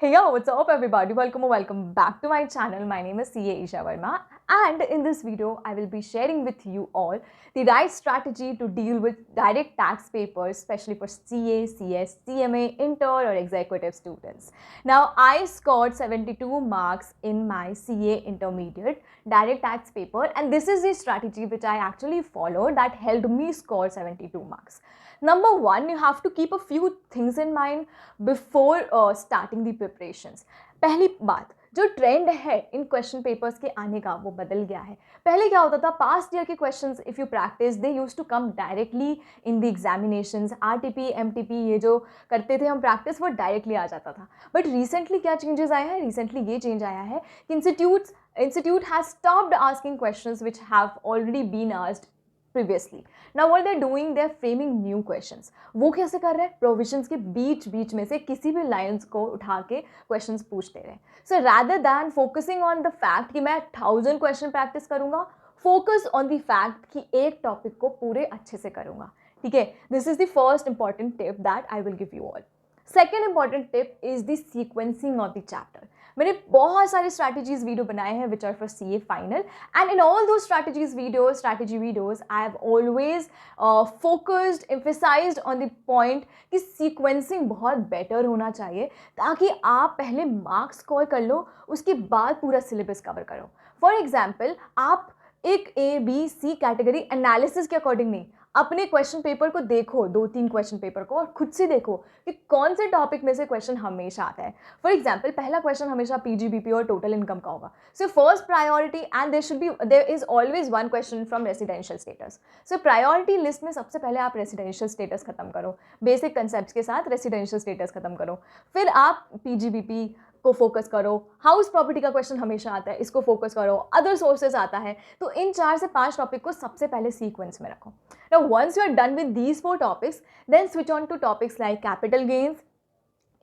Hey yo, what's up everybody? Welcome back to my channel. My name is CA Isha Verma, and in this video I will be sharing with you all the right strategy to deal with direct tax papers, especially for CA, CS, CMA, inter or executive students. Now I scored 72 marks in my CA intermediate direct tax paper, and this is the strategy which I actually followed that helped me score 72 marks. Number one, you have to keep a few things in mind before starting the preparations. पहली बात, जो trend है इन question papers के आने का वो बदल गया है. पहले क्या होता था, पास्ट ईयर के questions if you practise they use to come directly in the examinations. RTP MTP ये जो करते थे हम प्रैक्टिस वो डायरेक्टली आ जाता था. बट रिसेंटली क्या चेंजेस आया है, रिसेंटली ये चेंज आया है कि institute has stopped asking questions which have already been asked previously. Now what they're doing, they're framing new questions. वो कैसे कर रहे हैं, प्रोविजंस के बीच बीच में से किसी भी लाइन्स को उठा के क्वेश्चंस पूछते रहे. सो rather than focusing on the fact कि मैं 1000 क्वेश्चन प्रैक्टिस करूंगा, फोकस ऑन द फैक्ट कि एक टॉपिक को पूरे अच्छे से करूंगा. ठीक है, this is the first important tip that I will give you all. Second important tip is the sequencing of the chapter. मैंने बहुत सारे स्ट्रैटेजीज वीडियो बनाए हैं which are for CA final, and in all दो strategy videos I have always focused emphasised on the point कि sequencing बहुत better होना चाहिए ताकि आप पहले मार्क्स स्कोर कर लो, उसके बाद पूरा सिलेबस कवर करो. फॉर एग्जाम्पल, आप एक ABC कैटेगरी एनालिसिस के अकॉर्डिंग नहीं, अपने क्वेश्चन पेपर को देखो, 2-3 क्वेश्चन पेपर को, और खुद से देखो कि कौन से टॉपिक में से क्वेश्चन हमेशा आता है. फॉर एग्जाम्पल, पहला क्वेश्चन हमेशा PGBP और टोटल इनकम का होगा. So first priority, and there is always one question from residential status. So priority list में सबसे पहले आप रेसिडेंशियल स्टेटस खत्म करो, बेसिक कंसेप्ट के साथ रेसिडेंशियल स्टेटस खत्म करो. फिर आप PGBP को फोकस करो, हाउस प्रॉपर्टी का क्वेश्चन हमेशा आता है, इसको फोकस करो, अदर सोर्सेज आता है. तो इन 4 से 5 टॉपिक को सबसे पहले सीक्वेंस में रखो. Now once you are done with these 4 topics, then switch on to topics like capital gains,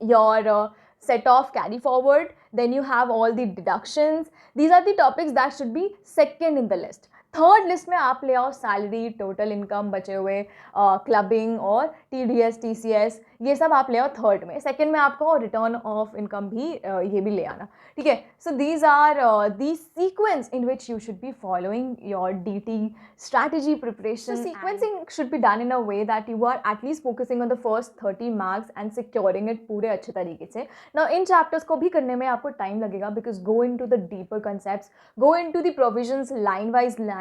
your set off carry forward, then you have all the deductions. These are the topics that should be second in the list. Third list में आप ले आओ salary, total income, बचे हुए clubbing और TDS TCS, ये सब आप ले आओ थर्ड में. सेकंड में आपको रिटर्न ऑफ इनकम भी ये भी ले आना. ठीक है, so these are the sequence in which you should be following your DT strategy preparation. So sequencing should be done in a way that you are at least focusing on the first 30 marks and securing it पूरे अच्छे तरीके से. Now इन chapters को भी करने में आपको time लगेगा because go into the deeper concepts, go into the provisions line wise line.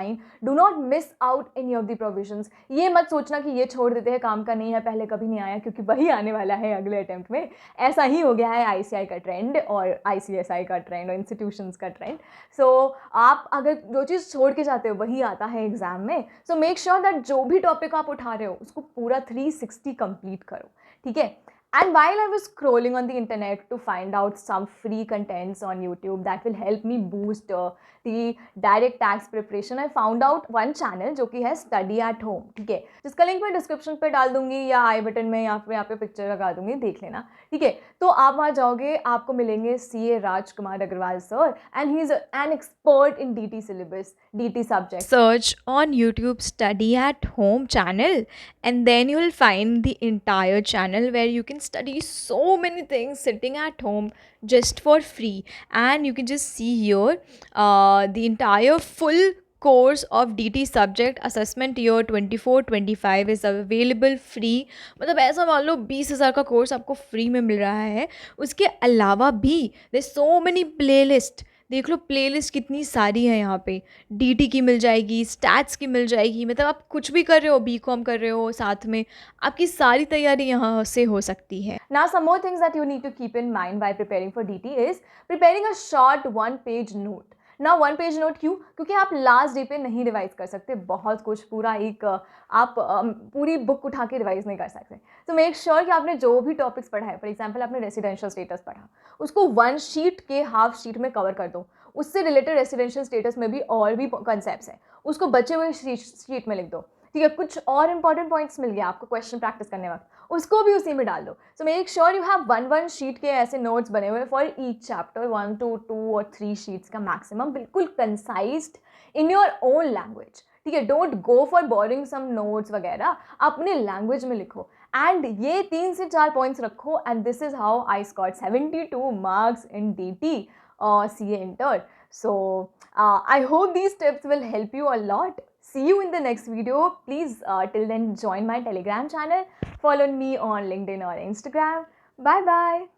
Do not miss out any of the provisions. ये मत सोचना कि ये छोड़ देते हैं, काम का नहीं है, पहले कभी नहीं आया, क्योंकि वही आने वाला है अगले अटेम्प्ट में. ऐसा ही हो गया है ICI का ट्रेंड और ICSI का ट्रेंड और इंस्टीट्यूशंस का ट्रेंड. सो आप अगर जो चीज़ छोड़ के जाते हो वही आता है एग्जाम में. सो मेक श्योर दैट जो भी टॉपिक आप उठा रहे हो उसको पूरा 360 कंप्लीट करो. ठीक है. And while I was scrolling on the internet to find out some free contents on YouTube that will help me boost the direct tax preparation, I found out one channel जो कि है Study at Home. ठीक है, जिसका link मैं description पे डाल दूंगी या आई बटन में या फिर यहाँ पे पिक्चर लगा दूंगी, देख लेना. ठीक है, तो आप वहाँ जाओगे, आपको मिलेंगे CA Rajkumar Agarwal sir, and he is an expert in DT syllabus, DT subject. Search on YouTube Study at Home channel, and then you will find the entire channel where you can study so many things sitting at home just for free. And you can just see here the entire full course of DT subject assessment year 24-25 is available free. मतलब ऐसा मान लो 20,000 का course आपको free में मिल रहा है. उसके अलावा भी there's so many playlist. देख लो प्लेलिस्ट कितनी सारी है यहाँ पे. DT की मिल जाएगी, स्टैट्स की मिल जाएगी, मतलब आप कुछ भी कर रहे हो, BCom कर रहे हो, साथ में आपकी सारी तैयारी यहाँ से हो सकती है. Now some more things that you need to keep in mind while preparing for DT is preparing a short 1-page note. ना 1-page नोट क्यों? क्योंकि आप लास्ट डे पे नहीं रिवाइज कर सकते बहुत कुछ, पूरा एक आप पूरी बुक उठा के रिवाइज नहीं कर सकते. तो मेक श्योर कि आपने जो भी टॉपिक्स पढ़ा है, फॉर एग्जांपल आपने रेसिडेंशियल स्टेटस पढ़ा, उसको 1 शीट के हाफ शीट में कवर कर दो. उससे रिलेटेड रेसिडेंशियल स्टेटस में भी और भी कंसेप्ट हैं, उसको बचे हुए शीट में लिख दो. ठीक है, कुछ और इंपॉर्टेंट पॉइंट्स मिल गया आपको क्वेश्चन प्रैक्टिस करने वक्त, उसको भी उसी में डाल दो. So make sure you have 1 sheet के ऐसे नोट्स बने हुए फॉर ईच चैप्टर, 1 to 2 और 3 शीट्स का मैक्सिमम, बिल्कुल concised in your own language. ठीक है, don't go for boring some notes वगैरह, अपने लैंग्वेज में लिखो. एंड ये 3 से 4 पॉइंट्स रखो and this is how I scored 72 marks इन DT CA inter. So I hope these tips will help you a lot. See you in the next video. Please till then join my Telegram channel, follow me on LinkedIn or Instagram. Bye bye.